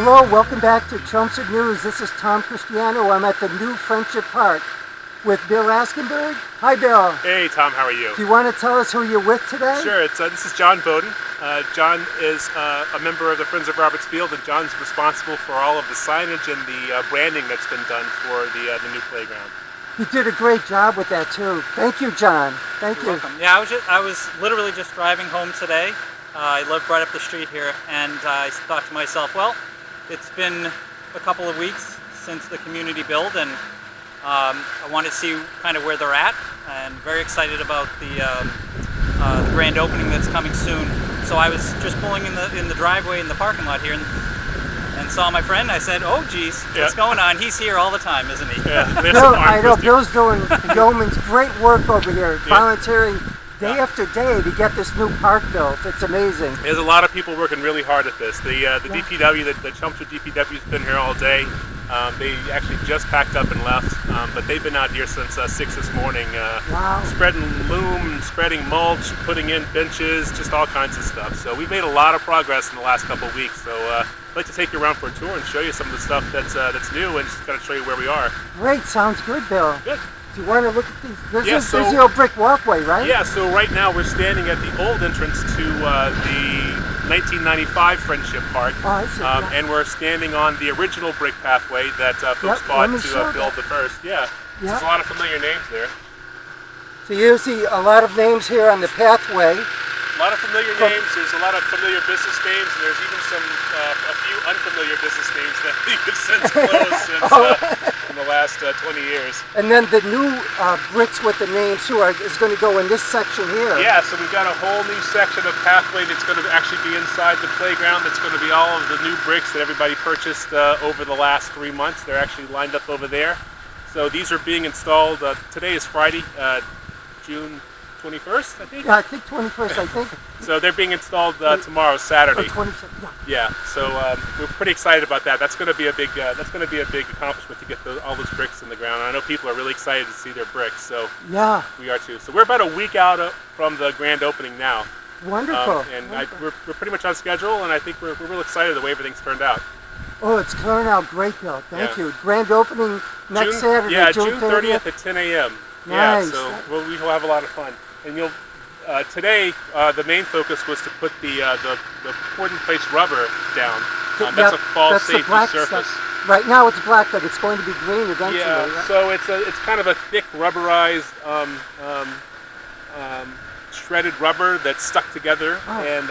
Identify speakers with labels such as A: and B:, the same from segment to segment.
A: Hello, welcome back to Chelmsford News. This is Tom Christiano. I'm at the new Friendship Park with Bill Askenburg. Hi, Bill.
B: Hey, Tom. How are you?
A: Do you want to tell us who you're with today?
B: Sure. This is John Beaudoin. John is a member of the Friends of Roberts Field, and John's responsible for all of the signage and the branding that's been done for the new playground.
A: You did a great job with that too. Thank you, John. Thank you.
C: Welcome. Yeah, I was literally just driving home today. I live right up the street here, and I thought to myself, well, it's been a couple of weeks since the community build, and I wanted to see kind of where they're at, and very excited about the grand opening that's coming soon. So I was just pulling in the driveway in the parking lot here, and saw my friend. I said, "Oh, geez, what's going on? He's here all the time, isn't he?"
B: Yeah,
A: Bill, I know Bill's doing yeoman's great work over here, volunteering day after day to get this new park built. It's amazing.
B: There's a lot of people working really hard at this. The DPW, the Chelmsford DPW's been here all day. They actually just packed up and left, but they've been out here since 6 this morning, spreading loom, spreading mulch, putting in benches, just all kinds of stuff. So we've made a lot of progress in the last couple of weeks. So I'd like to take you around for a tour and show you some of the stuff that's new, and just kind of show you where we are.
A: Great, sounds good, Bill.
B: Good.
A: Do you want to look at these? This is the old brick walkway, right?
B: Yeah, so right now we're standing at the old entrance to the 1995 Friendship Park, and we're standing on the original brick pathway that folks bought to build the first. Yeah, there's a lot of familiar names there.
A: So you see a lot of names here on the pathway.
B: A lot of familiar names. There's a lot of familiar business names, and there's even a few unfamiliar business names that we've since closed in the last 20 years.
A: And then the new bricks with the names too is going to go in this section here.
B: Yeah, so we've got a whole new section of pathway that's going to actually be inside the playground. That's going to be all of the new bricks that everybody purchased over the last 3 months. They're actually lined up over there. So these are being installed. Today is Friday, June 21st, I think?
A: Yeah, I think 21st, I think.
B: So they're being installed tomorrow, Saturday.
A: 22nd, yeah.
B: Yeah, so we're pretty excited about that. That's going to be a big accomplishment to get all those bricks in the ground. I know people are really excited to see their bricks, so
A: yeah,
B: we are too. So we're about a week out from the grand opening now.
A: Wonderful.
B: We're pretty much on schedule, and I think we're real excited the way everything's turned out.
A: Oh, it's turned out great, Bill. Thank you. Grand opening next Saturday,
B: yeah,
A: June
B: 30th at 10 a.m.
A: Nice.
B: Yeah, so we will have a lot of fun. And today the main focus was to put the poured in place rubber down. That's a fall safety surface.
A: Stuff. Right now it's black, but it's going to be green eventually.
B: Yeah,
A: right?
B: So it's kind of a thick rubberized shredded rubber that's stuck together, and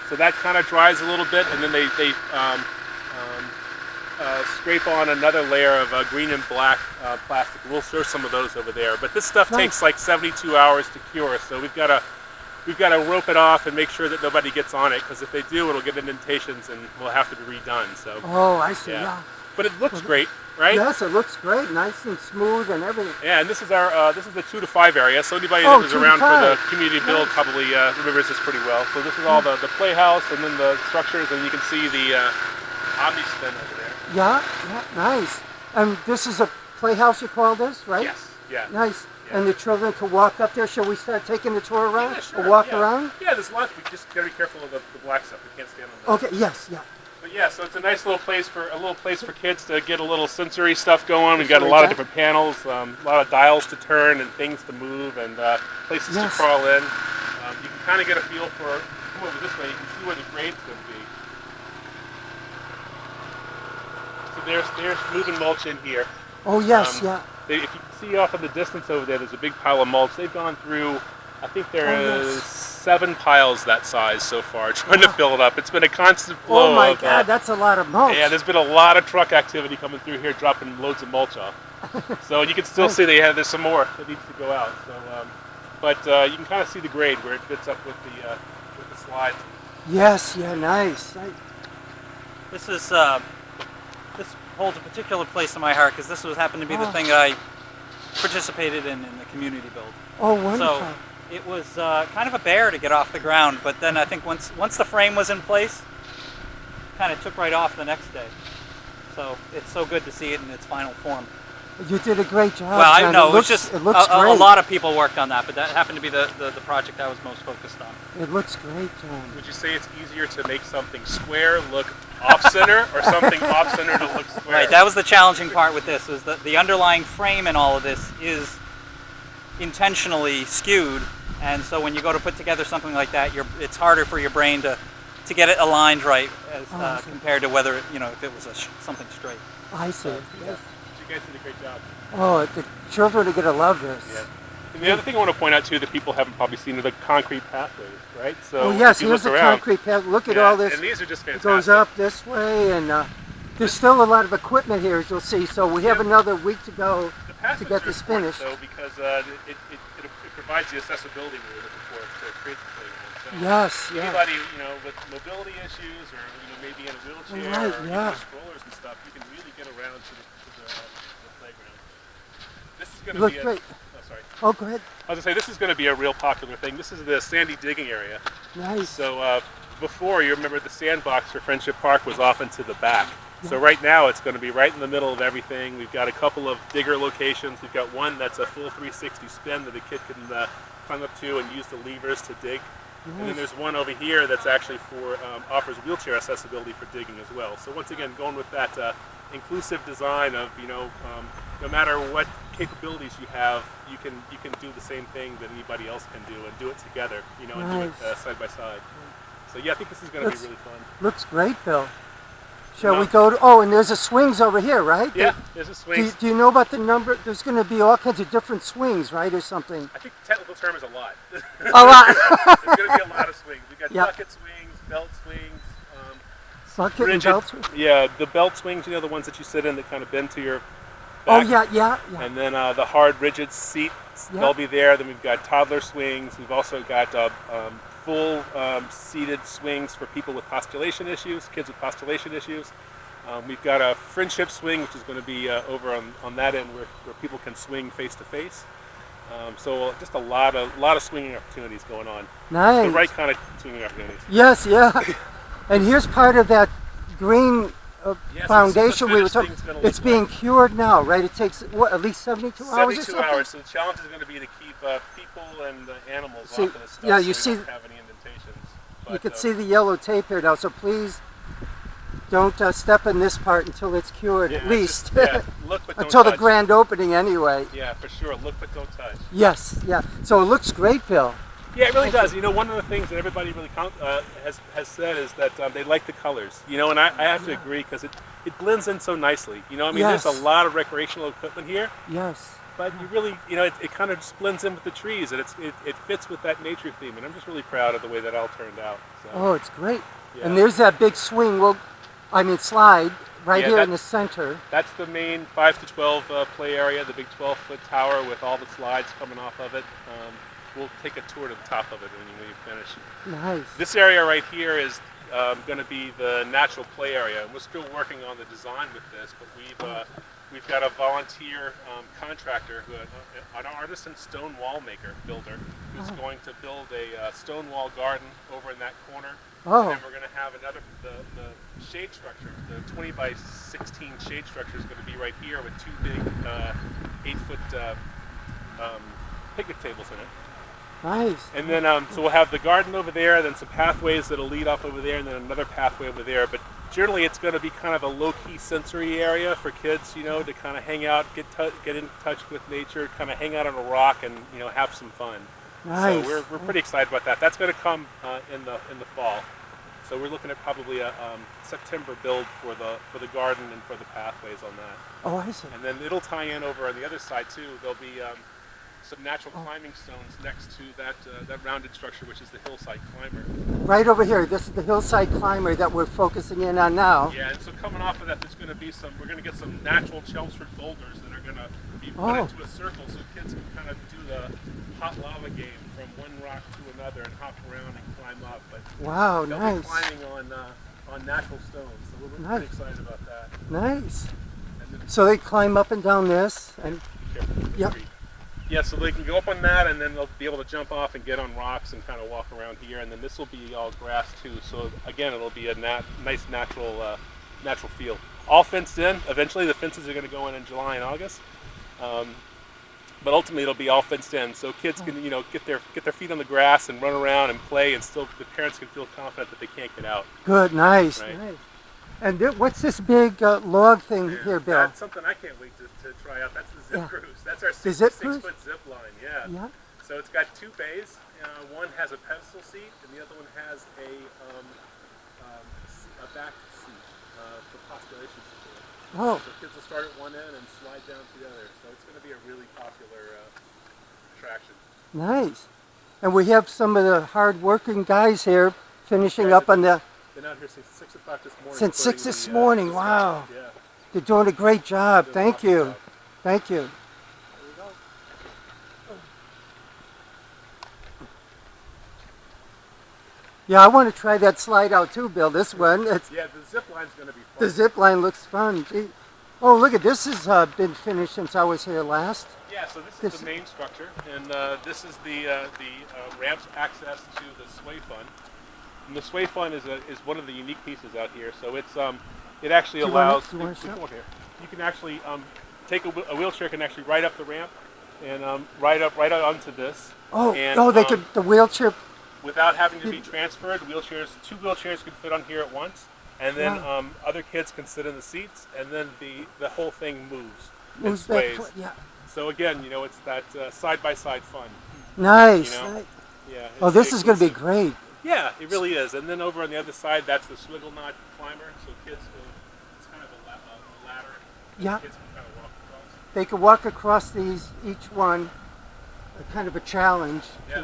B: so that kind of dries a little bit, and then they scrape on another layer of green and black plastic. We'll show some of those over there. But this stuff takes like 72 hours to cure, so we've got to rope it off and make sure that nobody gets on it, because if they do, it'll get indentations and will have to be redone. So.
A: Oh, I see. Yeah.
B: But it looks great, right?
A: Yes, it looks great, nice and smooth and everything.
B: Yeah, and this is the 2 to 5 area. So anybody that was around for the community build probably remembers this pretty well. So this is all the playhouse, and then the structures, and you can see the Omni-Spin over there.
A: Yeah, nice. And this is a playhouse, you call this, right?
B: Yes, yeah.
A: Nice.
B: Yeah.
A: And the children can walk up there. Shall we start taking the tour around?
B: Yeah, sure.
A: Or walk around?
B: Yeah, there's lots. We just gotta be careful of the black stuff. We can't stand on that.
A: Okay, yes, yeah.
B: But yeah, so it's a nice little place for kids to get a little sensory stuff going. We've got a lot of different panels, a lot of dials to turn and things to move, and places to crawl in. You can kind of get a feel for. Come over this way. You can see where the grade's going to be. So there's moving mulch in here.
A: Oh yes, yeah.
B: If you can see off in the distance over there's a big pile of mulch. They've gone through, I think there is 7 piles that size so far, trying to fill it up. It's been a constant flow.
A: Oh my God, that's a lot of mulch.
B: Yeah, there's been a lot of truck activity coming through here, dropping loads of mulch off. So you can still see there's some more that needs to go out. So, but you can kind of see the grade where it fits up with the slides.
A: Yes, yeah, nice.
C: This is this holds a particular place in my heart, because this happened to be the thing that I participated in the community build.
A: Oh, wonderful.
C: So it was kind of a bear to get off the ground, but then I think once the frame was in place, kind of took right off the next day. So it's so good to see it in its final form.
A: You did a great job.
C: Well, I
A: man.
C: know,
A: It looks,
C: just
A: it looks
C: a
A: great.
C: lot of people worked on that, but that happened to be the project I was most focused on.
A: It looks great, John.
B: Would you say it's easier to make something square look off-center or something off-center to look square?
C: Right, that was the challenging part with this, was that the underlying frame in all of this is intentionally skewed, and so when you go to put together something like that, it's harder for your brain to get it aligned right as compared to whether, if it was something straight.
A: I see. Yes.
B: You guys did a great job.
A: Oh, the children are going to love this.
B: Yeah. And the other thing I want to point out too that people haven't probably seen are the concrete pathways, right? So
A: yes,
B: if you
A: here's
B: look
A: the
B: around,
A: concrete path. Look at all this.
B: And these are just fantastic.
A: It goes up this way, and there's still a lot of equipment here, as you'll see. So we have another week to go to get this finished.
B: Though, because it provides the accessibility we were looking for to create the playground. So
A: yes, yeah.
B: anybody with mobility issues or maybe in a wheelchair or strollers and stuff, you can really get around to the playground. This is going to be
A: great.
B: Oh, sorry.
A: Oh, go ahead.
B: I was going to say, this is going to be a real popular thing. This is the sandy digging area.
A: Nice.
B: So before, you remember the sandbox for Friendship Park was off into the back. Yeah. So right now it's going to be right in the middle of everything. We've got a couple of digger locations. We've got one that's a full 360 spin that a kid can climb up to and use the levers to dig. Nice. And then there's one over here that's actually offers wheelchair accessibility for digging as well. So once again, going with that inclusive design of no matter what capabilities you have, you can do the same thing that anybody else can do and do it together, and do it side by side. So yeah, I think this is going to be really fun.
A: Looks great, Bill. Shall we go to? Oh, and there's a swings over here, right?
B: Yeah, there's a swings.
A: Do you know about the number? There's going to be all kinds of different swings, right, or something?
B: I think the technical term is a lot.
A: A lot.
B: There's going to be a lot of swings. We've got bucket swings, belt swings.
A: Bucket and belt swings?
B: Yeah, the belt swings, the ones that you sit in that kind of bend to your
A: back. Oh, yeah.
B: And then the hard, rigid seats, they'll be there. Then we've got toddler swings. We've also got full seated swings for people with postulation issues, kids with postulation issues. We've got a friendship swing, which is going to be over on that end where people can swing face to face. So just a lot of swinging opportunities going on.
A: Nice.
B: The right kind of swinging opportunities.
A: Yes, yeah. And here's part of that green foundation we were talking. It's being cured now, right? It takes at least 72 hours or something?
B: 72 hours. So the challenge is going to be to keep people and animals off of this stuff.
A: Yeah, you
B: so
A: see.
B: Don't have any indentations. But,
A: you can see the yellow tape here now. So please don't step in this part until it's cured, at least.
B: Look but don't
A: until
B: touch.
A: The grand opening, anyway.
B: Yeah, for sure. Look but don't touch.
A: Yes, yeah. So it looks great, Bill.
B: Yeah, it really does. One of the things that everybody really has said is that they like the colors. And I have to agree because it blends in so nicely. There's a lot of recreational equipment here.
A: Yes.
B: But you really, it kind of just blends in with the trees, and it fits with that nature theme. And I'm just really proud of the way that all turned out. So.
A: Oh, it's great.
B: Yeah.
A: And there's that big swing. Slide right here in the center.
B: That's the main 5 to 12 play area, the big 12-foot tower with all the slides coming off of it. We'll take a tour to the top of it when you finish.
A: Nice.
B: This area right here is going to be the natural play area. We're still working on the design with this, but we've got a volunteer contractor, an artisan stone wall builder, who's going to build a stone wall garden over in that corner.
A: Oh.
B: And we're going to have the shade structure, the 20 by 16 shade structure is going to be right here with two big 8-foot picnic tables in it.
A: Nice.
B: And then, so we'll have the garden over there, then some pathways that'll lead off over there, and then another pathway over there. But generally, it's going to be kind of a low-key sensory area for kids, to kind of hang out, get in touch with nature, kind of hang out on a rock, and have some fun.
A: Nice.
B: So we're pretty excited about that. That's going to come in the fall. So we're looking at probably a September build for the garden and for the pathways on that.
A: Oh, I see.
B: And then it'll tie in over on the other side too. There'll be some natural climbing stones next to that rounded structure, which is the hillside climber.
A: Right over here. This is the hillside climber that we're focusing in on now.
B: Yeah, and so coming off of that, there's going to be we're going to get some natural Chelmsford boulders that are going to be put into a circle so kids can kind of do the hot lava game from one rock to another and hop around and climb up. But
A: wow,
B: they'll
A: nice.
B: be climbing on natural stones, so we're pretty excited about that.
A: Nice. So they climb up and down this, and
B: yep. Yeah, so they can go up on that, and then they'll be able to jump off and get on rocks and kind of walk around here. And then this will be all grass too. So again, it'll be a nice natural feel. All fenced in. Eventually, the fences are going to go in July and August. But ultimately, it'll be all fenced in, so kids can, get their feet on the grass and run around and play, and still the parents can feel confident that they can't get out.
A: Good, nice,
B: right?
A: Nice. And what's this big log thing here, Bill?
B: That's something I can't wait to try out. That's the zip cruise. That's our
A: the zip
B: 6-foot zip line. Yeah. So it's got 2 bays. One has a pedestal seat, and the other one has a back seat for postulation support.
A: Oh.
B: So kids will start at one end and slide down to the other. So it's going to be a really popular attraction.
A: Nice. And we have some of the hard-working guys here finishing up on the...
B: Been out here since 6 o'clock this morning.
A: Since 6 this morning, wow.
B: Yeah.
A: They're doing a great job. Thank you. Thank you. Yeah, I want to try that slide out too, Bill. This one.
B: Yeah, the zip line's going to be fun.
A: The zip line looks fun. Gee. Oh, look at this. Has been finished since I was here last.
B: Yeah, so this is the main structure, and this is the ramp access to the sway fun. And the sway fun is one of the unique pieces out here. So it actually allows.
A: Come on here.
B: You can actually take a wheelchair can actually ride up the ramp and ride out onto this.
A: Oh,
B: and,
A: they could the wheelchair.
B: Without having to be transferred, 2 wheelchairs can fit on here at once, and then other kids can sit in the seats, and then the whole thing moves
A: back. Yeah.
B: So again, it's that side-by-side fun.
A: Nice.
B: Yeah.
A: Oh, this is going to be great.
B: Yeah, it really is. And then over on the other side, that's the swiggle knot climber, so kids it's kind of a ladder.
A: Yeah.
B: Kids can kind of walk across.
A: They could walk across these, each one, kind of a challenge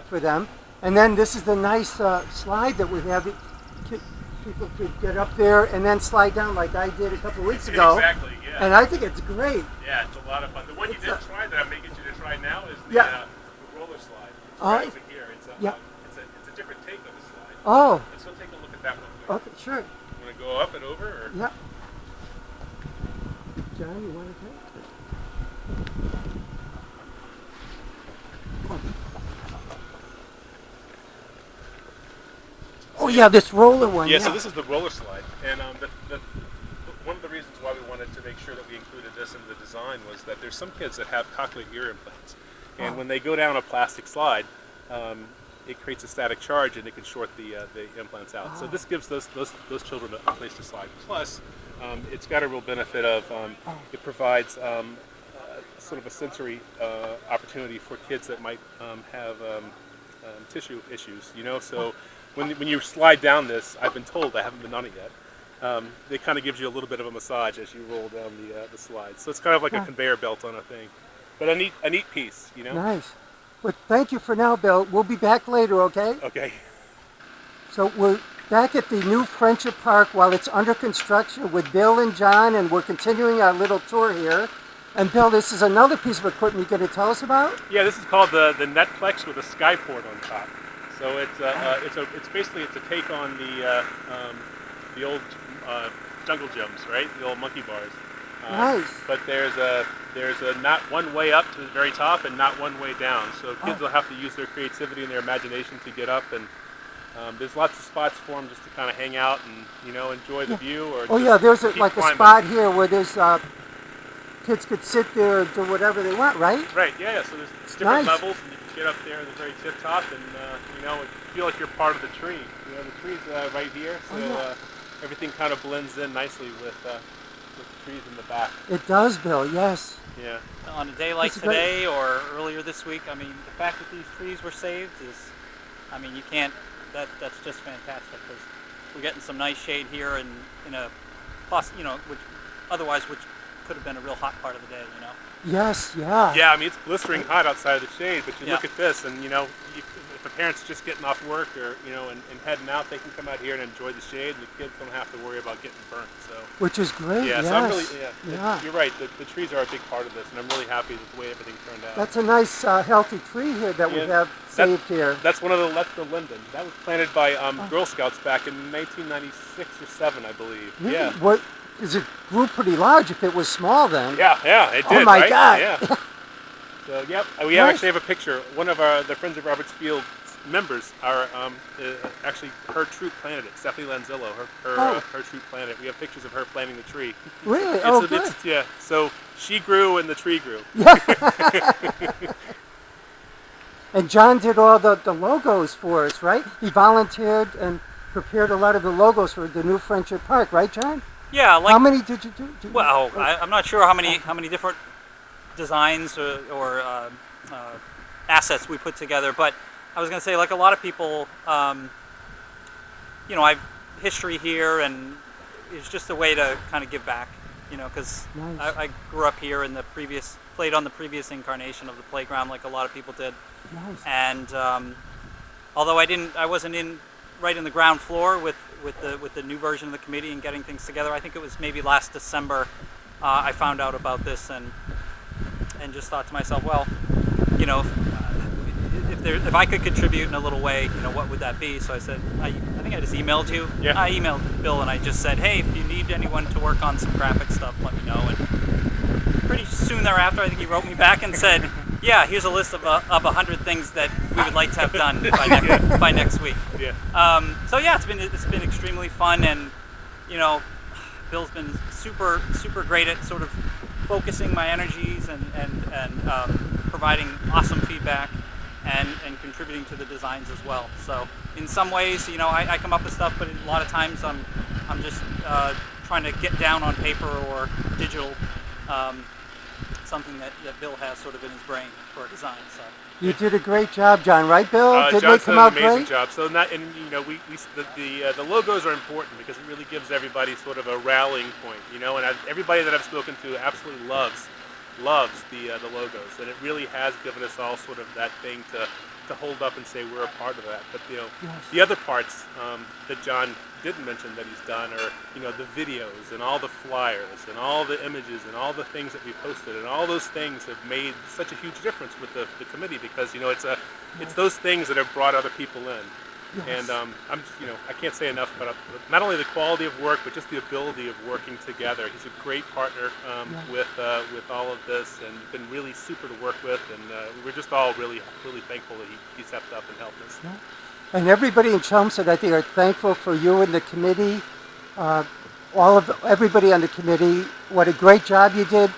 A: for them. And then this is the nice slide that we have. People could get up there and then slide down like I did a couple of weeks ago.
B: Exactly, yeah.
A: And I think it's great.
B: Yeah, it's a lot of fun. The one you didn't try that I'm making you to try now is the roller slide. It's right over here. It's a different take of the slide.
A: Oh.
B: Let's go take a look at that one.
A: Okay, sure.
B: You want to go up and over? Or?
A: Yeah. John, you want to take? Oh yeah, this roller one.
B: Yeah, so this is the roller slide, and one of the reasons why we wanted to make sure that we included this in the design was that there's some kids that have cochlear ear implants, and when they go down a plastic slide, it creates a static charge and it can short the implants out. So this gives those children a place to slide. Plus, it's got a real benefit of it provides sort of a sensory opportunity for kids that might have tissue issues. So. When you slide down this, I've been told, I haven't been on it yet, it kind of gives you a little bit of a massage as you roll down the slide. So it's kind of like a conveyor belt on a thing. But a neat piece,
A: Nice. Well, thank you for now, Bill. We'll be back later, okay?
B: Okay.
A: So we're back at the new Friendship Park while it's under construction with Bill and John, and we're continuing our little tour here. And Bill, this is another piece of equipment you're going to tell us about?
B: Yeah, this is called the Netplex with a skyport on top. So it's basically a take on the old jungle gyms, right? The old monkey bars.
A: Nice.
B: But there's a not one way up to the very top and not one way down. So kids will have to use their creativity and their imagination to get up, and there's lots of spots for them just to kind of hang out and enjoy the view. Or
A: there's a spot here where there's kids could sit there and do whatever they want, right?
B: Right. Yeah. So there's different levels. And get up there at the very tip top and feel like you're part of the tree. The tree's right here, so everything kind of blends in nicely with the trees in the back.
A: It does, Bill, yes.
B: Yeah.
C: On a day like today or earlier this week, I mean, the fact that these trees were saved is, I mean, you can't, that's just fantastic, because we're getting some nice shade here and in a, which could have been a real hot part of the day,
A: Yes, yeah.
B: Yeah, I mean, it's blistering hot outside of the shade, but you look at this and, if a parent's just getting off work or, and heading out, they can come out here and enjoy the shade, and the kids don't have to worry about getting burnt, so.
A: Which is great,
B: yeah.
A: Yes.
B: So I'm really, you're right, the trees are a big part of this, and I'm really happy with the way everything turned out.
A: That's a nice, healthy tree here that we have saved here.
B: That's that's the linden. That was planted by Girl Scouts back in 1996 or 7, I believe.
A: Really?
B: Yeah.
A: What? Because it grew pretty large if it was small then.
B: Yeah, it did.
A: Oh my
B: right?
A: God!
B: Yeah. So we actually have a picture. One of the friends of Roberts Field members are actually her true planet. It's Stephanie Lanzillo, her true planet. We have pictures of her planting the tree.
A: Really? Good.
B: Yeah. So she grew and the tree grew.
A: And John did all the logos for us, right? He volunteered and prepared a lot of the logos for the new Friendship Park, right, John?
C: Yeah.
A: How many did you do?
C: Well, I'm not sure how many different designs or assets we put together, but I was going to say, like a lot of people, I've history here, and it's just a way to kind of give back, because
A: nice.
C: I grew up here in played on the previous incarnation of the playground, like a lot of people did.
A: Nice.
C: And although I wasn't right in the ground floor with the new version of the committee and getting things together, I think it was maybe last December I found out about this and just thought to myself, well, if I could contribute in a little way, what would that be? So I said, I think I just emailed you.
B: Yeah.
C: I emailed Bill and I just said, hey, if you need anyone to work on some graphic stuff, let me know. And pretty soon thereafter, I think he wrote me back and said, yeah, here's a list of 100 things that we would like to have done by next week.
B: Yeah.
C: So yeah, it's been extremely fun, and Bill's been super great at sort of focusing my energies and providing awesome feedback and contributing to the designs as well. So in some ways, I come up with stuff, but a lot of times I'm just trying to get down on paper or digital something that Bill has sort of in his brain for a design. So
A: you did a great job, John. Right, Bill? Did
B: John's
A: they come out
B: done an amazing
A: great?
B: job. So the logos are important because it really gives everybody sort of a rallying point. And everybody that I've spoken to absolutely loves the logos, and it really has given us all sort of that thing to hold up and say we're a part of that. But
A: Yes.
B: the other parts that John didn't mention that he's done are the videos and all the flyers and all the images and all the things that we posted, and all those things have made such a huge difference with the committee, because it's those things that have brought other people in.
A: Yes.
B: And I can't say enough about not only the quality of work, but just the ability of working together. He's a great partner with all of this, and been really super to work with. And we're just all really thankful that he stepped up and helped us.
A: Yeah. And everybody in Chelmsford, I think, are thankful for you and the committee. Everybody on the committee. What a great job you did.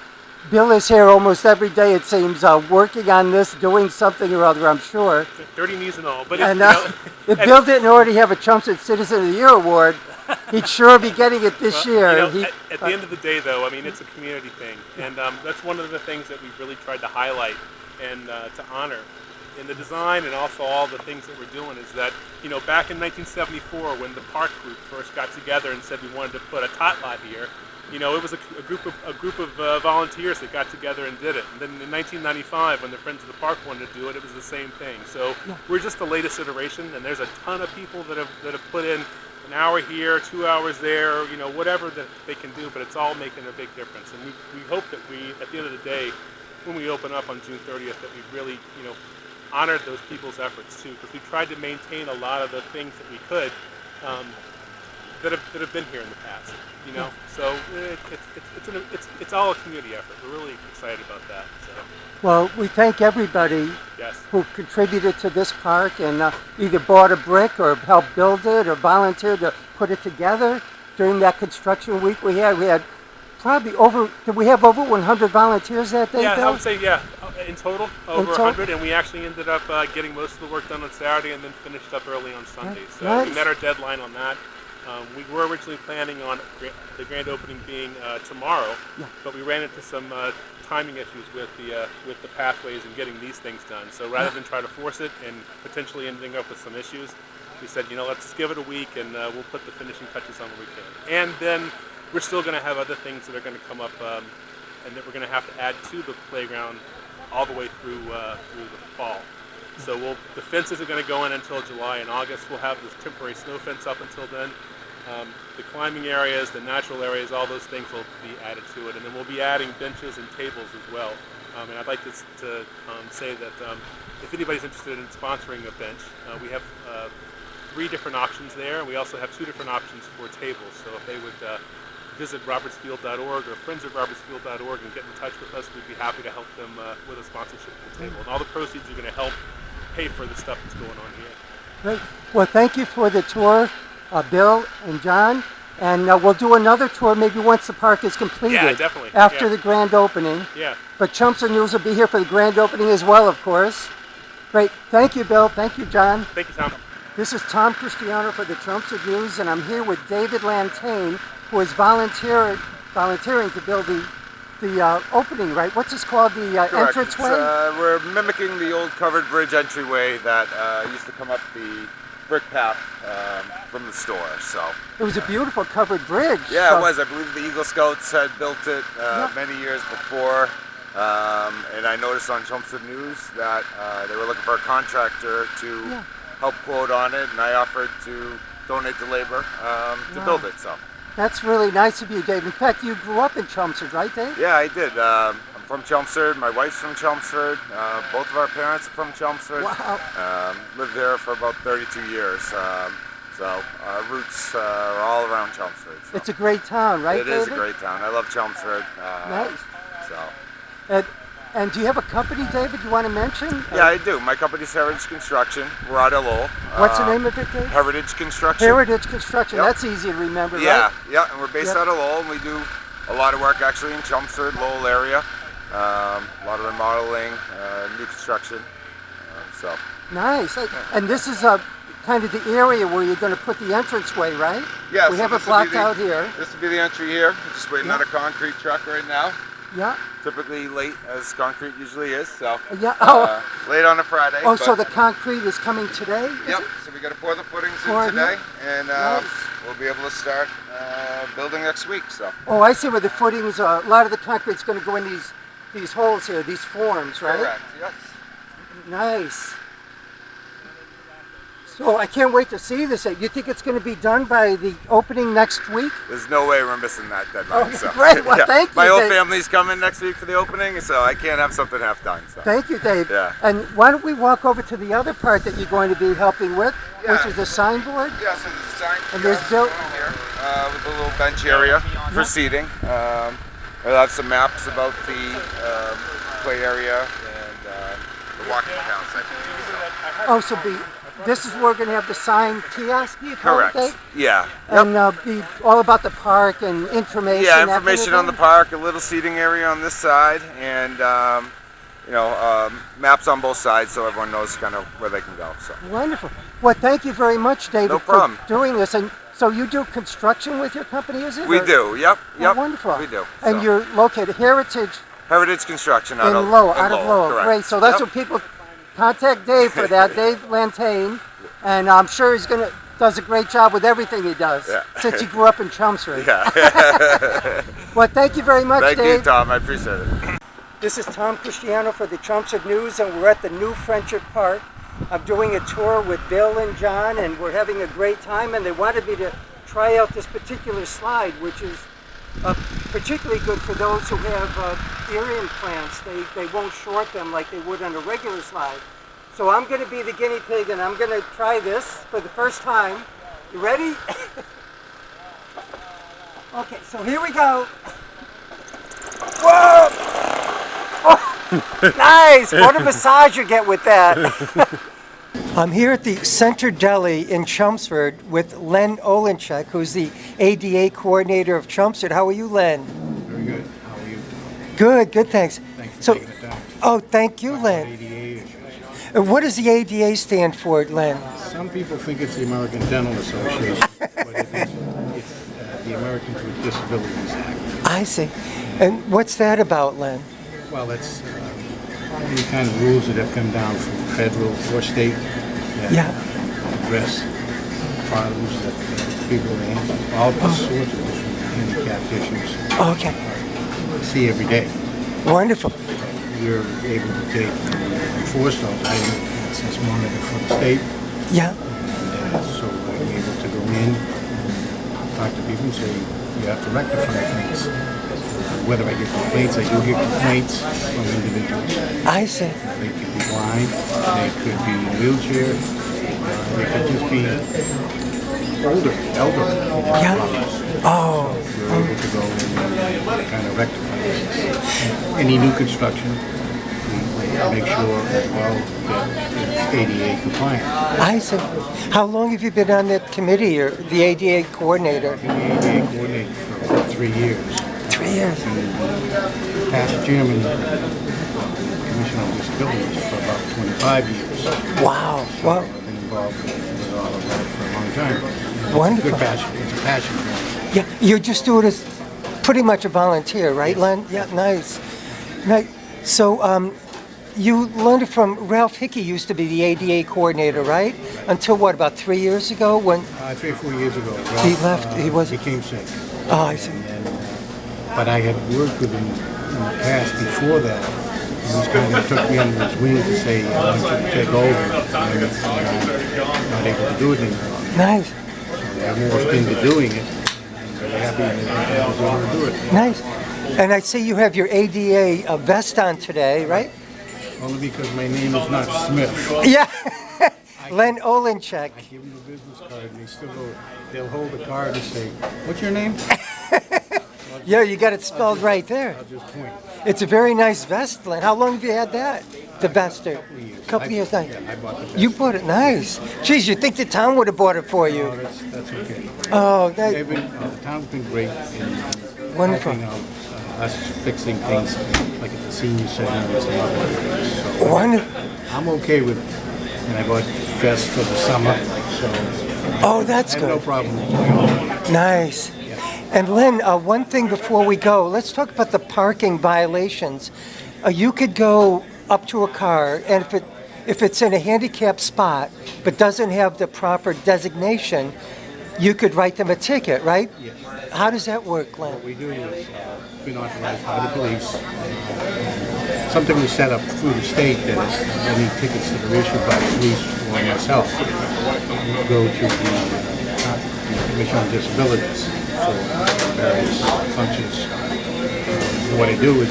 A: Bill is here almost every day, it seems, working on this, doing something or other, I'm sure.
B: Dirty knees and all. But
A: if Bill didn't already have a Chelmsford Citizen of the Year award, he'd sure be getting it this year.
B: At the end of the day, though, it's a community thing. And that's one of the things that we've really tried to highlight and to honor in the design, and also all the things that we're doing, is that, back in 1974, when the park group first got together and said we wanted to put a tot lot here, it was a group of volunteers that got together and did it. And then in 1995, when the Friends of the Park wanted to do it, it was the same thing. So we're just the latest iteration, and there's a ton of people that have put in an hour here, 2 hours there, whatever that they can do, but it's all making a big difference. And we hope that at the end of the day, when we open up on June 30th, that we've really, honored those people's efforts too, because we tried to maintain a lot of the things that we could that have been here in the past. So it's all a community effort. We're really excited about that. So.
A: Well, we thank everybody
B: Yes.
A: who contributed to this park and either bought a brick or helped build it or volunteered to put it together during that construction week we had. We had probably did we have over 100 volunteers that day,
B: Yeah,
A: Bill?
B: I would say, in total, over 100, and we actually ended up getting most of the work done on Saturday and then finished up early on Sunday. So
A: nice.
B: we met our deadline on that. We were originally planning on the grand opening being tomorrow, but we ran into some timing issues with the pathways and getting these things done. So rather than try to force it and potentially ending up with some issues, we said, let's just give it a week and we'll put the finishing touches on when we can. And then we're still going to have other things that are going to come up and that we're going to have to add to the playground all the way through the fall. So the fences are going to go in until July and August. We'll have this temporary snow fence up until then. The climbing areas, the natural areas, all those things will be added to it. And then we'll be adding benches and tables as well. And I'd like to say that if anybody's interested in sponsoring a bench, we have 3 different options there. And we also have 2 different options for tables. So if they would visit robertsfield.org or friendsofrobertsfield.org and get in touch with us, we'd be happy to help them with a sponsorship of the table. And all the proceeds are going to help pay for the stuff that's going on here.
A: Great. Well, thank you for the tour, Bill and John. And we'll do another tour maybe once the park is completed.
B: Yeah, definitely.
A: After the grand opening.
B: Yeah.
A: But Chelmsford News will be here for the grand opening as well, of course. Great. Thank you, Bill. Thank you, John.
B: Thank you, Tom.
A: This is Tom Christiano for the Chelmsford News, and I'm here with David Lantagne, who is volunteering to build the opening, right? What's this called, the entranceway?
D: We're mimicking the old covered bridge entryway that used to come up the brick path from the store. So
A: it was a beautiful covered bridge.
D: Yeah,
A: so.
D: It was. I believe the Eagle Scouts had built it many years before. And I noticed on Chelmsford News that they were looking for a contractor to help quote on it, and I offered to donate the labor to build it. So
A: that's really nice of you, Dave. In fact, you grew up in Chelmsford, right, Dave?
D: Yeah, I did. I'm from Chelmsford. My wife's from Chelmsford. Both of our parents are from Chelmsford.
A: Wow.
D: Lived there for about 32 years. So our roots are all around Chelmsford. So.
A: It's a great town, right,
D: It
A: David?
D: is a great town. I love Chelmsford.
A: Nice.
D: So.
A: And do you have a company, David, you want to mention?
D: Yeah, I do. My company's Heritage Construction. We're out of Lowell.
A: What's the name of it, David?
D: Heritage Construction.
A: Heritage Construction. That's easy to remember, right?
D: Yeah, and we're based out of Lowell, and we do a lot of work actually in Chelmsford, Lowell area. A lot of remodeling, new construction. So.
A: Nice. And this is kind of the area where you're going to put the entranceway, right?
D: Yeah.
A: We have it blocked out here.
D: This will be the entry here. We're just waiting on a concrete truck right now.
A: Yeah.
D: Typically late, as concrete usually is. So.
A: Yeah.
D: Late on a Friday.
A: Oh, so the concrete is coming today?
D: Yep. So we got to pour the footings in today, and we'll be able to start building next week. So.
A: Oh, I see where the footings are. A lot of the concrete's going to go in these holes here, these forms, right?
D: Correct. Yes.
A: Nice. So I can't wait to see this. You think it's going to be done by the opening next week?
D: There's no way we're missing that deadline.
A: Oh,
D: so.
A: great. Well, thank you,
D: My whole
A: Dave.
D: family's coming next week for the opening, so I can't have something half done. So.
A: Thank you, Dave.
D: Yeah.
A: And why don't we walk over to the other part that you're going to be helping with, which is the signboard?
D: Yeah, so there's a sign
A: and there's built
D: here with a little bench area for seating. We'll have some maps about the play area and the walking paths.
A: Oh, so this is where we're going to have the sign kiosk?
D: Correct. Yeah.
A: And be all about the park and information.
D: Yeah, information on the park, a little seating area on this side, and maps on both sides so everyone knows kind of where they can go. So.
A: Wonderful. Well, thank you very much, David,
D: No problem.
A: for doing this. And so you do construction with your company, is it?
D: We do. Yep.
A: Oh, wonderful.
D: We do.
A: And you're located Heritage
D: Construction out
A: in
D: of
A: Lowell.
D: Correct.
A: Great. So that's what people contact Dave for that. Dave Lantagne, and I'm sure he's does a great job with everything he does since he grew up in Chelmsford.
D: Yeah.
A: Well, thank you very much, Dave.
D: Thank you, Tom. I appreciate it.
A: This is Tom Christiano for the Chelmsford News, and we're at the new Friendship Park. I'm doing a tour with Bill and John, and we're having a great time, and they wanted me to try out this particular slide, which is particularly good for those who have ear implants. They won't short them like they would on a regular slide. So I'm going to be the guinea pig, and I'm going to try this for the first time. You ready? Okay, so here we go. Whoa! Oh, nice! What a massage you get with that. I'm here at the Center Deli in Chelmsford with Len Olenchak, who's the ADA coordinator of Chelmsford. How are you, Len?
E: Very good. How are you?
A: Good, thanks.
E: Thanks for taking the time.
A: Oh, thank you, Len.
E: ADA issues.
A: What does the ADA stand for, Len?
E: Some people think it's the American Dental Association, but it's the Americans with Disabilities Act.
A: I see. And what's that about, Len?
E: Well, it's any kind of rules that have come down from federal or state that address problems that people have, all sorts of different handicapped issues.
A: Okay.
E: See every day.
A: Wonderful.
E: We're able to enforce those items since monitored from the state.
A: Yeah.
E: And so we're able to go in, talk to people and say, you have to rectify things. Whether I get complaints, I do get complaints from individuals.
A: I see.
E: They could be blind, they could be in a wheelchair, they could just be elderly.
A: Oh.
E: We're able to go and kind of rectify things. Any new construction, we make sure as well that it's ADA compliant.
A: I see. How long have you been on that committee, or the ADA coordinator?
E: I've been the ADA coordinator for about 3 years.
A: 3 years.
E: And past chairman, Commission on Disabilities for about 25 years.
A: Wow. Wow.
E: I've been involved with all of that for a long time.
A: Wonderful.
E: It's a good passion. It's a passion for me.
A: Yeah, you just do it as pretty much a volunteer, right, Len? Yeah, nice. Nice. So, you learned it from Ralph Hickey. Used to be the ADA coordinator, right? Until what, about 3 years ago, when
E: 3 or 4 years ago, Ralph,
A: he left? He was.
E: became sick.
A: Oh, I see.
E: And, but I had worked with him in the past before that. He was kind of took me under his wing to say, I want you to take over. And I'm not able to do it anymore.
A: Nice.
E: So I morphed into doing it. I'm very happy that I was able to do it.
A: Nice. And I see you have your ADA vest on today, right?
E: Only because my name is not Smith.
A: Yeah. Len Olenchak.
E: I give them the business card and they still go, they'll hold the card and say, what's your name?
A: Yeah, you got it spelled right there.
E: I'll just point.
A: It's a very nice vest, Len. How long have you had that? The vest? A couple years. Nice.
E: Yeah, I bought the vest.
A: You bought it, nice. Geez, you think the town would have bought it for you?
E: No, that's okay.
A: Oh,
E: They've been, the town's been great in
A: Wonderful.
E: helping out us fixing things like at the senior center and some other areas. So
A: wonderful.
E: I'm okay with, and I bought vests for the summer, so
A: Oh, that's
E: I have no
A: good.
E: problem with it.
A: Nice. And Lynn, one thing before we go, let's talk about the parking violations. You could go up to a car, and if it's in a handicapped spot but doesn't have the proper designation, you could write them a ticket, right?
E: Yes.
A: How does that work, Lynn?
E: What we do is been authorized by the police. Something was set up through the state that is any tickets that are issued by the police or myself go to the Commission on Disabilities for various functions. What I do is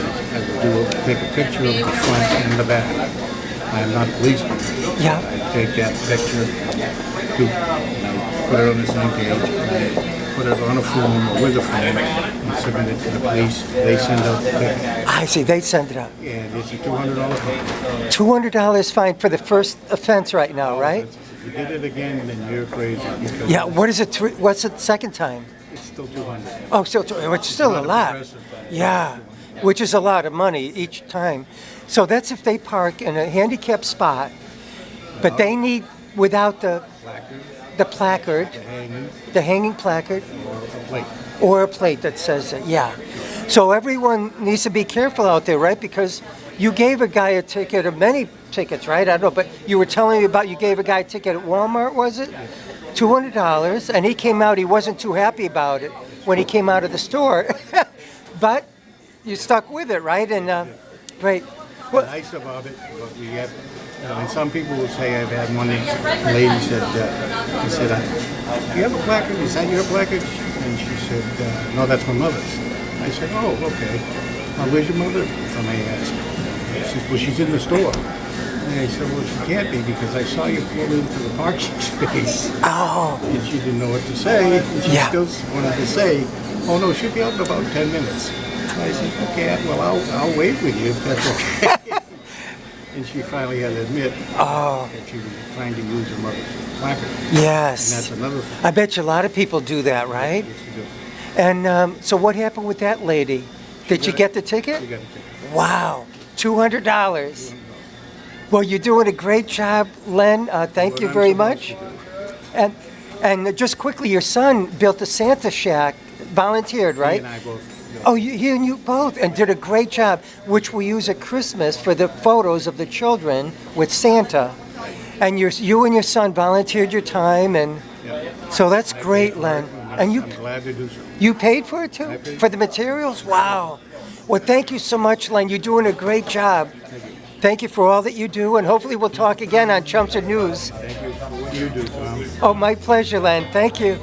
E: take a picture of the front and the back. I am not a policeman.
A: Yeah.
E: I take that picture, put it on the same page, put it on a form or with a form, and submit it to the police. They send out the ticket.
A: I see, they send it out.
E: And it's a $200 fine.
A: $200 fine for the first offense right now, right?
E: If you did it again, then you're crazy. Because
A: Yeah, what is it, what's it second time?
E: it's still $200.
A: Oh, so it's still a
E: Not
A: lot.
E: progressive, but
A: Yeah, which is a lot of money each time. So that's if they park in a handicapped spot, but they need, without the placard,
E: hanging
A: the hanging placard,
E: or a plate.
A: or a plate that says it, yeah. So everyone needs to be careful out there, right? Because you gave a guy a ticket, or many tickets, right? I don't know, but you were telling me about you gave a guy a ticket at Walmart, was it? $200, and he came out, he wasn't too happy about it when he came out of the store. But you stuck with it, right? And great. Well,
E: Nice about it, but we have, and some people will say, I've had one lady said, he said, do you have a placard? Is that your placard? And she said, no, that's my mother's. I said, oh, okay. Well, where's your mother from, I asked. She said, well, she's in the store. And I said, well, she can't be because I saw you pull into the parking space.
A: oh,
E: And she didn't know what to say. And she
A: Yeah.
E: still wanted to say, oh, no, she'll be out in about 10 minutes. I said, okay, well, I'll wait with you if that's okay. And she finally had to admit that she was trying to use her mother's placard.
A: yes.
E: And that's another thing.
A: I bet you a lot of people do that, right?
E: Yes, you do.
A: And so what happened with that lady? Did you
E: got
A: get the ticket?
E: You got to take it.
A: Wow, $200. Well, you're doing a great job, Len. Thank you
E: What I'm
A: very
E: supposed
A: much.
E: to do.
A: And just quickly, your son built a Santa shack, volunteered,
E: He
A: right?
E: and I both.
A: Oh, you and you both, and did a great job, which we use at Christmas for the photos of the children with Santa. And you and your son volunteered your time, and so that's great, Len. And
E: I'm glad to do so.
A: you paid for it too?
E: I paid.
A: For the materials? Wow. Well, thank you so much, Len. You're doing a great job. Thank you for all that you do, and hopefully we'll talk again on Chelmsford News.
E: Thank you for what you do, Tom.
A: Oh, my pleasure, Len. Thank you.